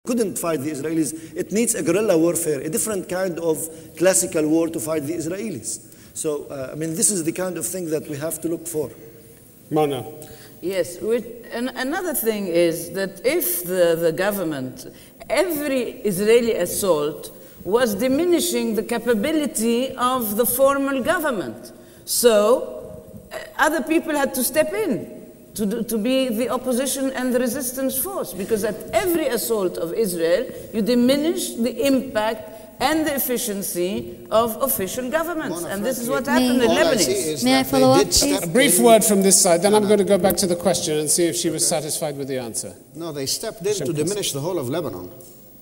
couldn't fight the Israelis. It needs a guerrilla warfare, a different kind of classical war to fight the Israelis. So, I mean, this is the kind of thing that we have to look for. Manar. Yes, and another thing is that if the government, every Israeli assault was diminishing the capability of the formal government. So other people had to step in to be the opposition and the resistance force, because at every assault of Israel, you diminish the impact and the efficiency of official governments. And this is what happened in Lebanese. May I follow up, please? A brief word from this side, then I'm going to go back to the question and see if she was satisfied with the answer. No, they stepped in to diminish the whole of Lebanon.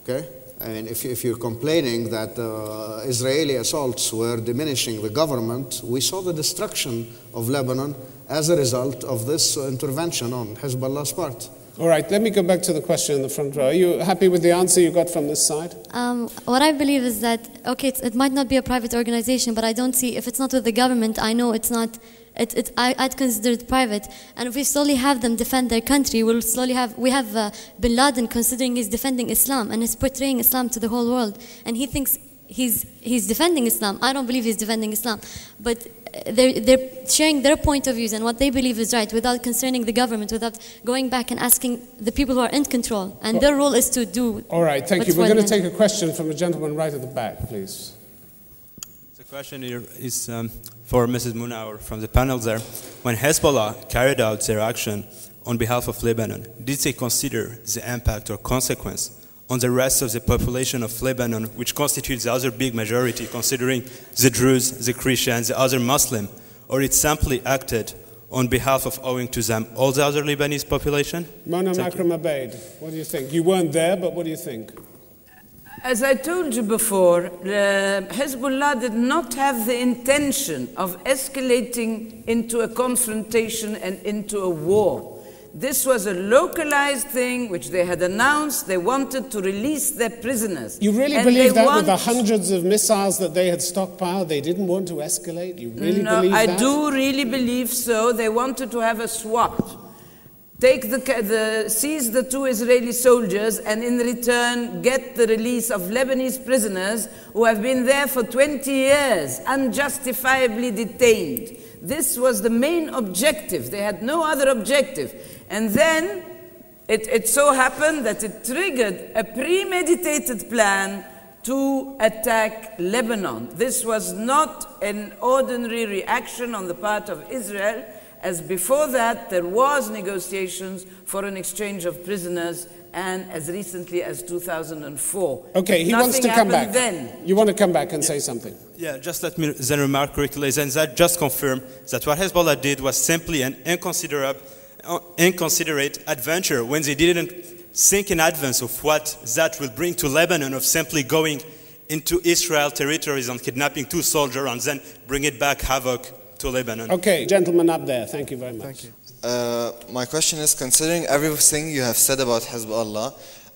Okay? I mean, if you're complaining that Israeli assaults were diminishing the government, we saw the destruction of Lebanon as a result of this intervention on Hezbollah's part. All right, let me go back to the question in the front row. Are you happy with the answer you got from this side? What I believe is that, okay, it might not be a private organization, but I don't see, if it's not with the government, I know it's not, I'd consider it private. And if we slowly have them defend their country, we have Bin Laden considering he's defending Islam and he's portraying Islam to the whole world. And he thinks he's defending Islam. I don't believe he's defending Islam. But they're sharing their point of views and what they believe is right without concerning the government, without going back and asking the people who are in control. And their role is to do. All right, thank you. We're going to take a question from a gentleman right at the back, please. The question here is for Mrs. Moussaoui from the panel there. When Hezbollah carried out their action on behalf of Lebanon, did they consider the impact or consequence on the rest of the population of Lebanon, which constitutes the other big majority, considering the Druze, the Christians, the other Muslim, or it simply acted on behalf of owing to them all the other Lebanese population? Makram-Ebeid, what do you think? You weren't there, but what do you think? As I told you before, Hezbollah did not have the intention of escalating into a confrontation and into a war. This was a localized thing which they had announced. They wanted to release their prisoners. You really believe that with the hundreds of missiles that they had stockpiled, they didn't want to escalate? You really believe that? I do really believe so. They wanted to have a swap. Take seize the 2 Israeli soldiers and in return get the release of Lebanese prisoners who have been there for 20 years, unjustifiably detained. This was the main objective. They had no other objective. And then it so happened that it triggered a premeditated plan to attack Lebanon. This was not an ordinary reaction on the part of Israel, as before that there was negotiations for an exchange of prisoners, and as recently as 2004. Okay, he wants to come back. Then. You want to come back and say something? Yeah, just let me then remark quickly, then that just confirmed that what Hezbollah did was simply an inconsiderate adventure when they didn't think in advance of what that will bring to Lebanon, of simply going into Israel territories and kidnapping 2 soldiers and then bring it back havoc to Lebanon. Okay, gentleman up there, thank you very much. Thank you. My question is, considering everything you have said about Hezbollah,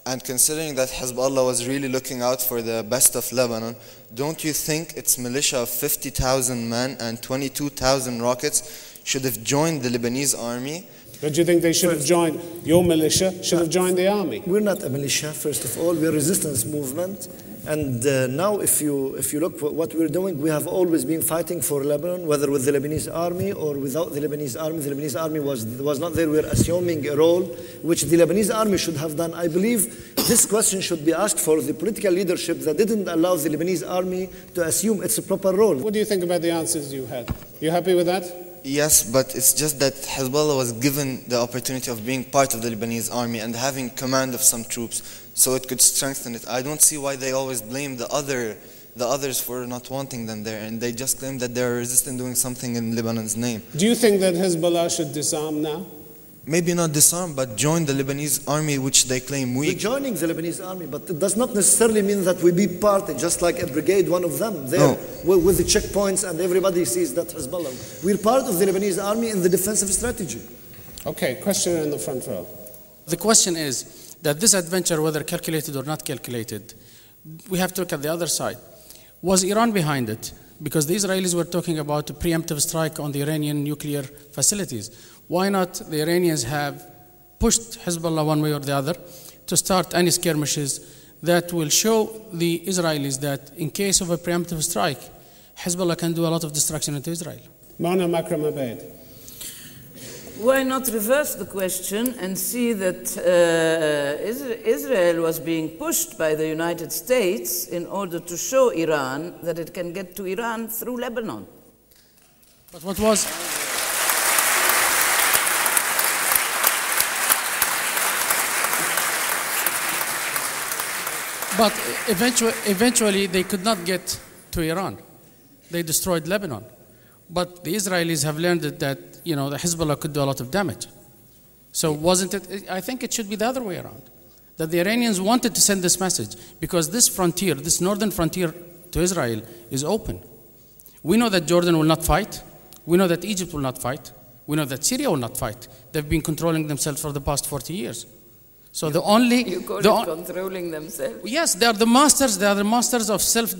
and considering that Hezbollah was really looking out for the best of Lebanon, don't you think its militia of 50,000 men and 22,000 rockets should have joined the Lebanese army? Don't you think they should have joined, your militia should have joined the army? We're not a militia, first of all. We're a resistance movement. And now if you look at what we're doing, we have always been fighting for Lebanon, whether with the Lebanese army or without the Lebanese army. The Lebanese army was not there. We're assuming a role which the Lebanese army should have done. I believe this question should be asked for the political leadership that didn't allow the Lebanese army to assume its proper role. What do you think about the answers you had? You happy with that? Yes, but it's just that Hezbollah was given the opportunity of being part of the Lebanese army and having command of some troops, so it could strengthen it. I don't see why they always blame the others for not wanting them there, and they just claim that they're resisting doing something in Lebanon's name. Do you think that Hezbollah should disarm now? Maybe not disarm, but join the Lebanese army, which they claim weak. We're joining the Lebanese army, but it does not necessarily mean that we be part, just like a brigade, one of them, there with the checkpoints, and everybody sees that Hezbollah. We're part of the Lebanese army in the defensive strategy. Okay, question in the front row. The question is that this adventure, whether calculated or not calculated, we have to look at the other side. Was Iran behind it? Because the Israelis were talking about a preemptive strike on the Iranian nuclear facilities. Why not the Iranians have pushed Hezbollah one way or the other to start any skirmishes that will show the Israelis that in case of a preemptive strike, Hezbollah can do a lot of destruction into Israel. Manar Makram-Ebeid. Why not reverse the question and see that Israel was being pushed by the United States in order to show Iran that it can get to Iran through Lebanon? But what was... But eventually they could not get to Iran. They destroyed Lebanon. But the Israelis have learned that, you know, the Hezbollah could do a lot of damage. So wasn't it, I think it should be the other way around. That the Iranians wanted to send this message because this frontier, this northern frontier to Israel is open. We know that Jordan will not fight. We know that Egypt will not fight. We know that Syria will not fight. They've been controlling themselves for the past 40 years. So You call it controlling themselves? Yes, they are the masters of self